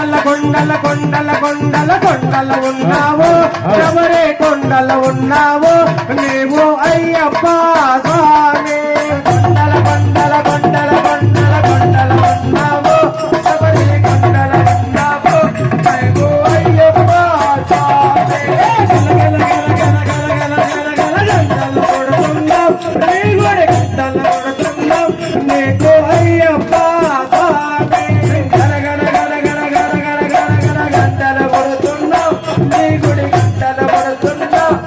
కొండల కొండల కొండల కొండల ఉన్నావు ఎవరే కొండల ఉన్నావు నీవు అయ్యప్ప స్వామి కొండల కొండల కొండల కొండల కొండల ఉన్నావు ఎవరే కొండల ఉన్నావు నీవు అయ్యప్ప స్వామి గంటలు కొడుతున్నావు నీ గుడి గంటలు కొడుతున్నావు నీకు అయ్యప్ప స్వామి గంటలు కొడుతున్నావు నీ గుడి గంటలు కొడుతున్నావు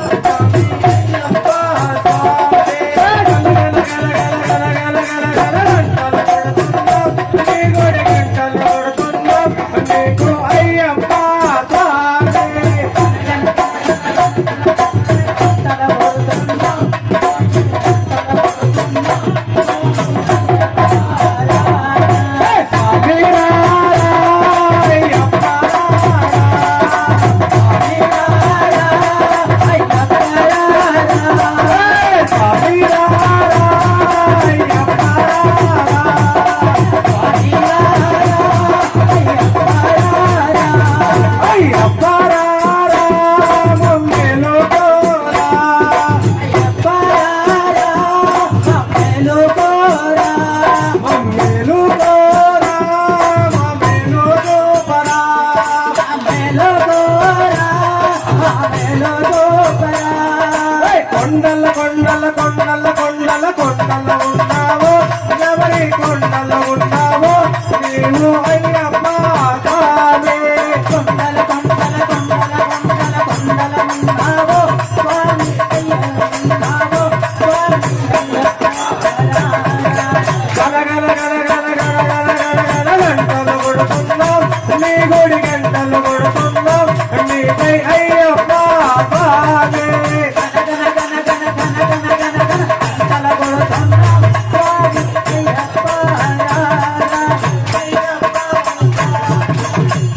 కొండల కొండల కొండల కొండల కొండల ఉన్నావు ఎవరి కొండల ఉన్నావు నీవు అయ్యప్ప స్వామి కొండల కొండల కొండల కొండల కొండల ఉన్నావు స్వామి అయ్యప్ప స్వామి గల గల గల గల గల గల గల గంటలు కొడుతున్నావు నీ గుడి గంటలు కొడుతున్నావు నీపై అయ్యప్ప స్వామి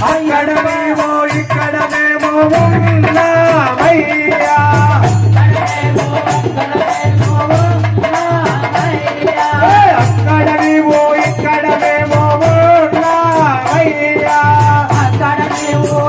అక్కడనేమో ఇక్కడనేమో ఉన్నావయ్యా అక్కడనేమో ఇక్కడనేమో ఉన్నావయ్యా అక్కడనేమో